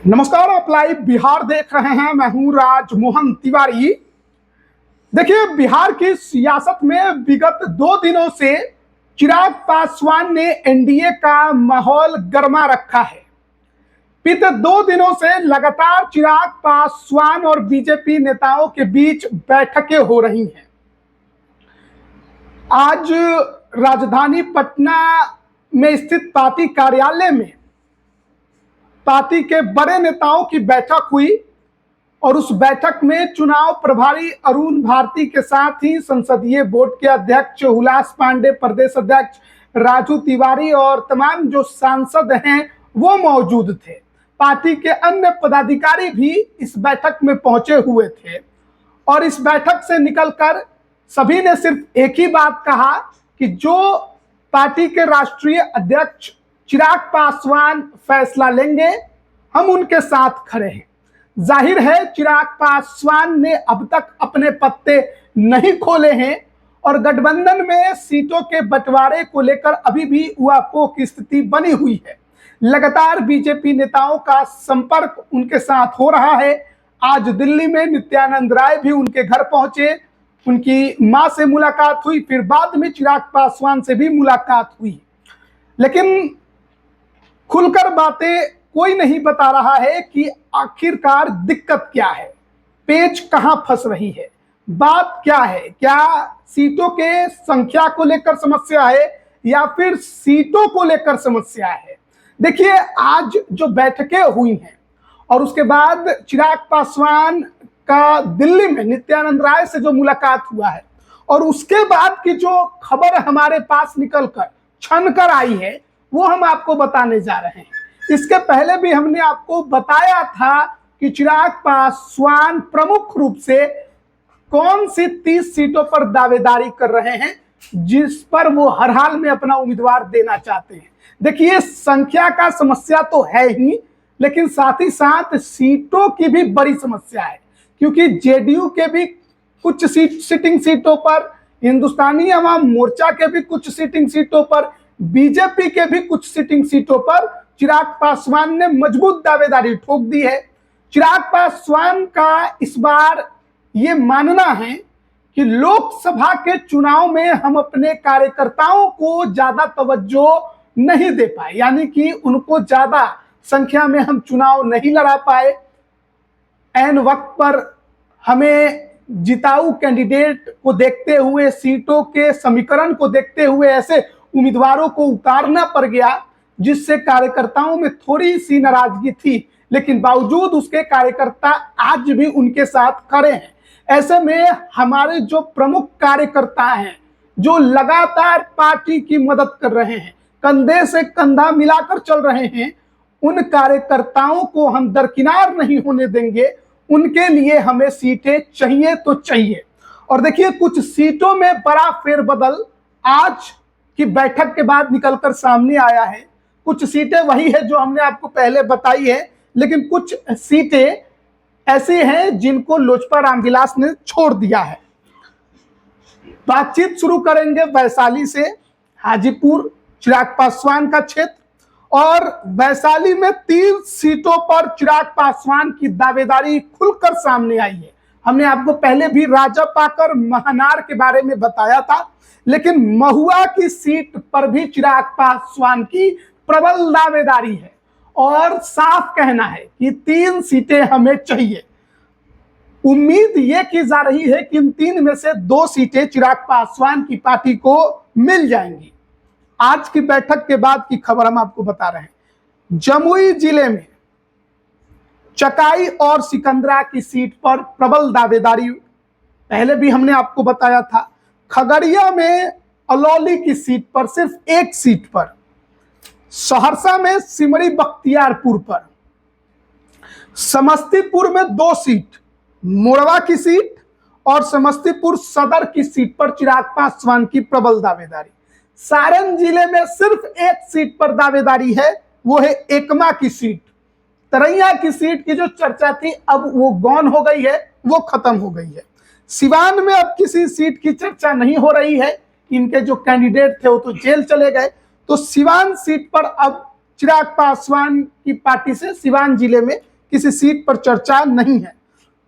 नमस्कार, आप लाइव बिहार देख रहे हैं। मैं हूं राजमोहन तिवारी। देखिए, बिहार की सियासत में विगत 2 दिनों से चिराग पासवान ने एनडीए का माहौल गर्मा रखा है। बीते 2 दिनों से लगातार चिराग पासवान और बीजेपी नेताओं के बीच बैठकें हो रही हैं। आज राजधानी पटना में स्थित पार्टी कार्यालय में पार्टी के बड़े नेताओं की बैठक हुई और उस बैठक में चुनाव प्रभारी अरुण भारती के साथ ही संसदीय बोर्ड के अध्यक्ष हुलास पांडे, प्रदेश अध्यक्ष राजू तिवारी और तमाम जो सांसद हैं वो मौजूद थे। पार्टी के अन्य पदाधिकारी भी इस बैठक में पहुंचे हुए थे और इस बैठक से निकलकर सभी ने सिर्फ एक ही बात कहा कि जो पार्टी के राष्ट्रीय अध्यक्ष चिराग पासवान फैसला लेंगे, हम उनके साथ खड़े हैं। जाहिर है, चिराग पासवान ने अब तक अपने पत्ते नहीं खोले हैं और गठबंधन में सीटों के बंटवारे को लेकर अभी भी उहापोह की स्थिति बनी हुई है। लगातार बीजेपी नेताओं का संपर्क उनके साथ हो रहा है। आज दिल्ली में नित्यानंद राय भी उनके घर पहुंचे, उनकी मां से मुलाकात हुई, फिर बाद में चिराग पासवान से भी मुलाकात हुई। लेकिन खुलकर बातें कोई नहीं बता रहा है कि आखिरकार दिक्कत क्या है, पेच कहां फंस रही है, बात क्या है। क्या सीटों के संख्या को लेकर समस्या है या फिर सीटों को लेकर समस्या है। देखिए, आज जो बैठकें हुई हैं और उसके बाद चिराग पासवान का दिल्ली में नित्यानंद राय से जो मुलाकात हुआ है और उसके बाद की जो खबर हमारे पास निकलकर छनकर आई है वो हम आपको बताने जा रहे हैं। इसके पहले भी हमने आपको बताया था कि चिराग पासवान प्रमुख रूप से कौन सी 30 सीटों पर दावेदारी कर रहे हैं जिस पर वो हर हाल में अपना उम्मीदवार देना चाहते हैं। देखिए, संख्या का समस्या तो है ही, लेकिन साथ ही साथ सीटों की भी बड़ी समस्या है, क्योंकि जेडीयू के भी कुछ सिटिंग सीटों पर, हिंदुस्तानी अवाम मोर्चा के भी कुछ सिटिंग सीटों पर, बीजेपी के भी कुछ सिटिंग सीटों पर चिराग पासवान ने मजबूत दावेदारी ठोक दी है। चिराग पासवान का इस बार ये मानना है कि लोकसभा के चुनाव में हम अपने कार्यकर्ताओं को ज्यादा तवज्जो नहीं दे पाए, यानी कि उनको ज्यादा संख्या में हम चुनाव नहीं लड़ा पाए। ऐन वक्त पर हमें जिताऊ कैंडिडेट को देखते हुए, सीटों के समीकरण को देखते हुए ऐसे उम्मीदवारों को उतारना पड़ गया जिससे कार्यकर्ताओं में थोड़ी सी नाराजगी थी, लेकिन बावजूद उसके कार्यकर्ता आज भी उनके साथ खड़े हैं। ऐसे में हमारे जो प्रमुख कार्यकर्ता हैं, जो लगातार पार्टी की मदद कर रहे हैं, कंधे से कंधा मिलाकर चल रहे हैं, उन कार्यकर्ताओं को हम दरकिनार नहीं होने देंगे। उनके लिए हमें सीटें चाहिए तो चाहिए। और देखिए, कुछ सीटों में बड़ा फेरबदल आज की बैठक के बाद निकलकर सामने आया है। कुछ सीटें वही है जो हमने आपको पहले बताई है, लेकिन कुछ सीटें ऐसी हैं जिनको लोजपा रामविलास ने छोड़ दिया है। बातचीत शुरू करेंगे वैशाली से। हाजीपुर चिराग पासवान का क्षेत्र, और वैशाली में 3 सीटों पर चिराग पासवान की दावेदारी खुलकर सामने आई है। हमने आपको पहले भी राजापाकर, महनार के बारे में बताया था, लेकिन महुआ की सीट पर भी चिराग पासवान की प्रबल दावेदारी है और साफ कहना है कि 3 सीटें हमें चाहिए। उम्मीद यह की जा रही है कि इन 3 में से 2 सीटें चिराग पासवान की पार्टी को मिल जाएंगी। आज की बैठक के बाद की खबर हम आपको बता रहे हैं। जमुई जिले में चकाई और सिकंदरा की सीट पर प्रबल दावेदारी पहले भी हमने आपको बताया था। खगड़िया में अलौली की सीट पर सिर्फ 1 सीट पर, सहरसा में सिमरी बख्तियारपुर पर, समस्तीपुर में 2 सीट, मोरवा की सीट और समस्तीपुर सदर की सीट पर चिराग पासवान की प्रबल दावेदारी। सारण जिले में सिर्फ 1 सीट पर दावेदारी है, वो है एकमा की सीट। तरैया की सीट की जो चर्चा थी अब वो गौन हो गई है, वो खत्म हो गई है। सिवान में अब किसी सीट की चर्चा नहीं हो रही है, इनके जो कैंडिडेट थे वो तो जेल चले गए। तो सिवान सीट पर अब चिराग पासवान की पार्टी से सिवान जिले में किसी सीट पर चर्चा नहीं है।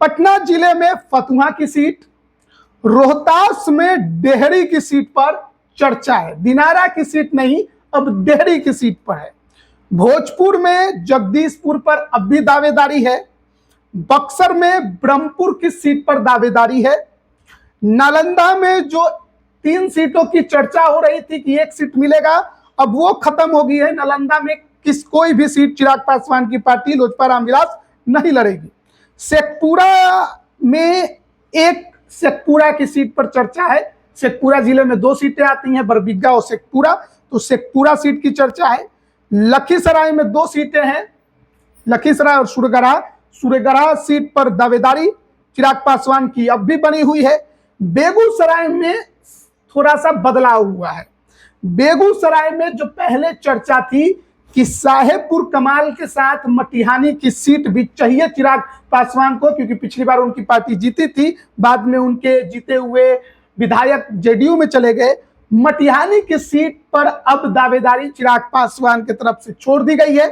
पटना जिले में फतुहा की सीट, रोहतास में डेहरी की सीट पर चर्चा है। दिनारा की सीट नहीं, अब डेहरी की सीट पर है। भोजपुर में जगदीशपुर पर अब भी दावेदारी है। बक्सर में ब्रह्मपुर की सीट पर दावेदारी है। नालंदा में जो 3 सीटों की चर्चा हो रही थी कि 1 सीट मिलेगा, अब वो खत्म हो गई है। नालंदा में कोई भी सीट चिराग पासवान की पार्टी लोजपा रामविलास नहीं लड़ेगी। शेखपुरा में शेखपुरा की सीट पर चर्चा है। शेखपुरा जिले में 2 सीटें आती हैं, बरबीघा और शेखपुरा, तो शेखपुरा सीट की चर्चा है। लखीसराय में 2 सीटें हैं, लखीसराय और सूर्यगढ़ा सीट पर दावेदारी चिराग पासवान की अब भी बनी हुई है। बेगूसराय में थोड़ा सा बदलाव हुआ है। बेगूसराय में जो पहले चर्चा थी कि साहेबपुर कमाल के साथ मटिहानी की सीट भी चाहिए चिराग पासवान को, क्योंकि पिछली बार उनकी पार्टी जीती थी, बाद में उनके जीते हुए विधायक जेडीयू में चले गए। मटिहानी की सीट पर अब दावेदारी चिराग पासवान की तरफ से छोड़ दी गई है।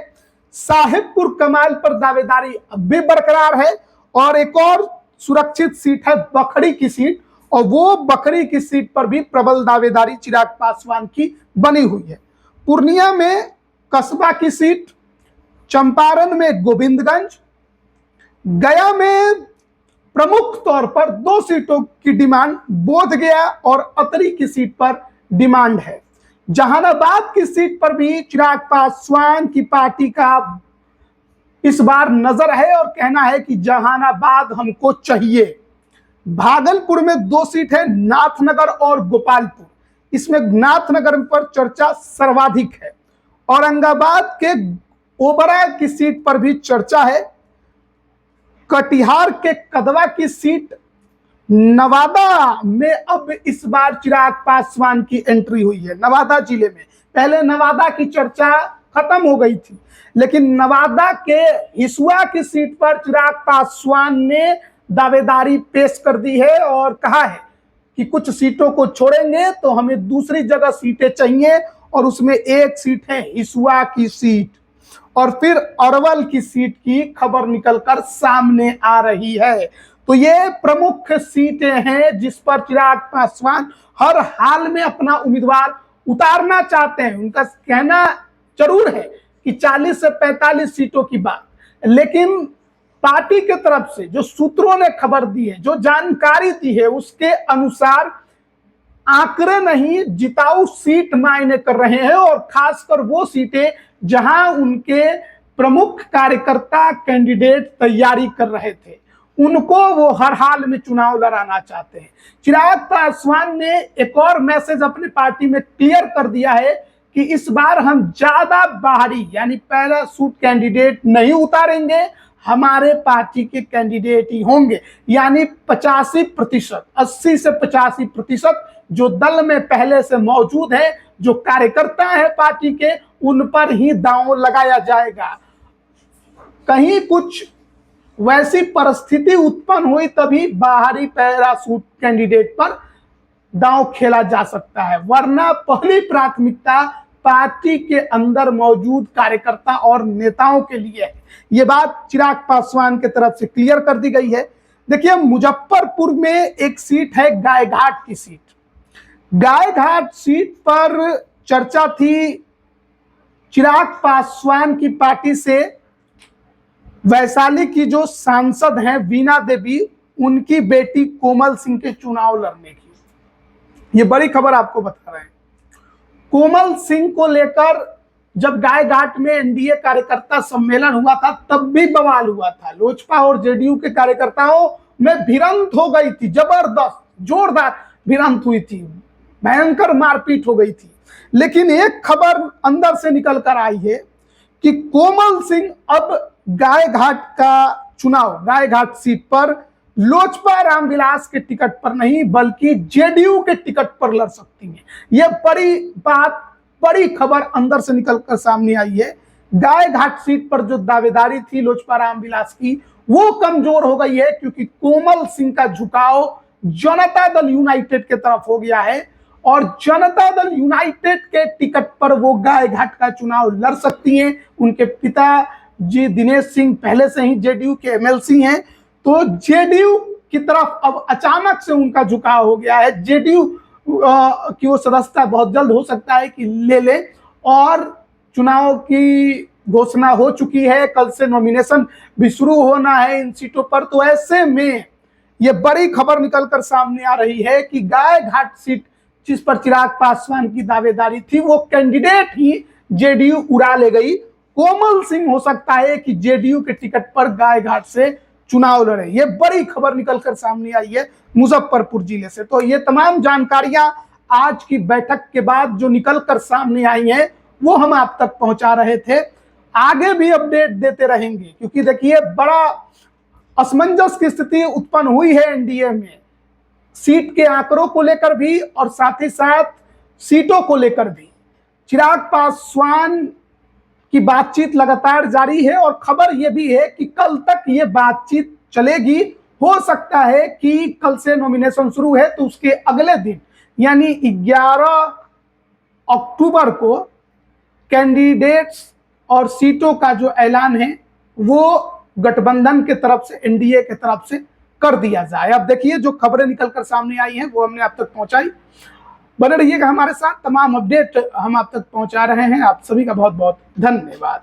साहेबपुर कमाल पर दावेदारी अब भी बरकरार है। और एक और सुरक्षित सीट है बखरी की सीट, और वो बखरी की सीट पर भी प्रबल दावेदारी चिराग पासवान की बनी हुई है। पूर्णिया में कस्बा की सीट, चंपारण में गोविंदगंज, गया में प्रमुख तौर पर 2 सीटों की डिमांड बोधगया और अतरी की सीट पर डिमांड है। जहानाबाद की सीट पर भी चिराग पासवान की पार्टी का इस बार नजर है और कहना है कि जहानाबाद हमको चाहिए। भागलपुर में 2 सीट है, नाथनगर और गोपालपुर, इसमें नाथनगर पर चर्चा सर्वाधिक है। औरंगाबाद के ओबरा की सीट पर भी चर्चा है। कटिहार के कदवा की सीट, नवादा में अब इस बार चिराग पासवान की एंट्री हुई है। नवादा जिले में पहले नवादा की चर्चा खत्म हो गई थी, लेकिन नवादा के हिसुआ की सीट पर चिराग पासवान ने दावेदारी पेश कर दी है और कहा है कि कुछ सीटों को छोड़ेंगे तो हमें दूसरी जगह सीटें चाहिए, और उसमें एक सीट है हिसुआ की सीट। और फिर अरवल की सीट की खबर निकलकर सामने आ रही है। तो ये प्रमुख सीटें हैं जिस पर चिराग पासवान हर हाल में अपना उम्मीदवार उतारना चाहते हैं। उनका कहना जरूर है कि 40 से 45 सीटों की बात, लेकिन पार्टी के तरफ से जो सूत्रों ने खबर दी है, जो जानकारी दी है, उसके अनुसार आंकड़े नहीं जिताऊ सीट मायने कर रहे हैं। और खासकर वो सीटें जहां उनके प्रमुख कार्यकर्ता कैंडिडेट तैयारी कर रहे थे, उनको वो हर हाल में चुनाव लड़ाना चाहते हैं। चिराग पासवान ने एक और मैसेज अपनी पार्टी में क्लियर कर दिया है कि इस बार हम ज्यादा बाहरी यानी पहला सूट कैंडिडेट नहीं उतारेंगे, हमारे पार्टी के कैंडिडेट ही होंगे। यानी 85%, 80 से 85% जो दल में पहले से मौजूद है, जो कार्यकर्ता है पार्टी के, उन पर ही दांव लगाया जाएगा। कहीं कुछ वैसी परिस्थिति उत्पन्न हुई तभी बाहरी पैराशूट कैंडिडेट पर दांव खेला जा सकता है, वरना पहली प्राथमिकता पार्टी के अंदर मौजूद कार्यकर्ता और नेताओं के लिए है। ये बात चिराग पासवान की तरफ से क्लियर कर दी गई है। देखिए, मुजफ्फरपुर में एक सीट है गायघाट की सीट। गायघाट सीट पर चर्चा थी चिराग पासवान की पार्टी से वैशाली की जो सांसद हैं वीणा देवी, उनकी बेटी कोमल सिंह के चुनाव लड़ने की। ये बड़ी खबर आपको बता रहे हैं। कोमल सिंह को लेकर जब गायघाट में एनडीए कार्यकर्ता सम्मेलन हुआ था तब भी बवाल हुआ था। लोजपा और जेडीयू के कार्यकर्ताओं में भिड़ंत हो गई थी, जबरदस्त जोरदार भिड़ंत हुई थी, भयंकर मारपीट हो गई थी। लेकिन एक खबर अंदर से निकल कर आई है कि कोमल सिंह अब गायघाट का चुनाव, गायघाट सीट पर लोजपा रामविलास के टिकट पर नहीं बल्कि जेडीयू के टिकट पर लड़ सकती हैं। यह बड़ी बात, बड़ी खबर अंदर से निकलकर सामने आई है। गायघाट सीट पर जो दावेदारी थी लोजपा रामविलास की, वो कमजोर हो गई है, क्योंकि कोमल सिंह का झुकाव जनता दल यूनाइटेड के तरफ हो गया है और जनता दल यूनाइटेड के टिकट पर वो गायघाट का चुनाव लड़ सकती हैं। उनके पिता जी दिनेश सिंह पहले से ही जेडीयू के एमएलसी हैं, तो जेडीयू की तरफ अब अचानक से उनका झुकाव हो गया है। जेडीयू की वो सदस्यता बहुत जल्द हो सकता है कि ले ले, और चुनाव की घोषणा हो चुकी है, कल से नॉमिनेशन भी शुरू होना है इन सीटों पर। तो ऐसे में ये बड़ी खबर निकलकर सामने आ रही है कि गायघाट सीट जिस पर चिराग पासवान की दावेदारी थी, वो कैंडिडेट ही जेडीयू उड़ा ले गई। कोमल सिंह हो सकता है कि जेडीयू के टिकट पर गायघाट से चुनाव लड़े। ये बड़ी खबर निकलकर सामने आई है मुजफ्फरपुर जिले से। तो ये तमाम जानकारियां आज की बैठक के बाद जो निकलकर सामने आई हैं, वो हम आप तक पहुंचा रहे थे। आगे भी अपडेट देते रहेंगे, क्योंकि देखिए बड़ा असमंजस की स्थिति उत्पन्न हुई है एनडीए में, सीट के आंकड़ों को लेकर भी और साथ ही साथ सीटों को लेकर भी। चिराग पासवान की बातचीत लगातार जारी है और खबर यह भी है कि कल तक ये बातचीत चलेगी। हो सकता है कि कल से नॉमिनेशन शुरू है तो उसके अगले दिन यानी 11 अक्टूबर को कैंडिडेट्स और सीटों का जो ऐलान है वो गठबंधन के तरफ से, एनडीए के तरफ से कर दिया जाए। अब देखिए जो खबरें निकलकर सामने आई हैं वो हमने आप तक पहुंचाई। बने रहिएगा हमारे साथ, तमाम अपडेट हम आप तक पहुंचा रहे हैं। आप सभी का बहुत बहुत धन्यवाद।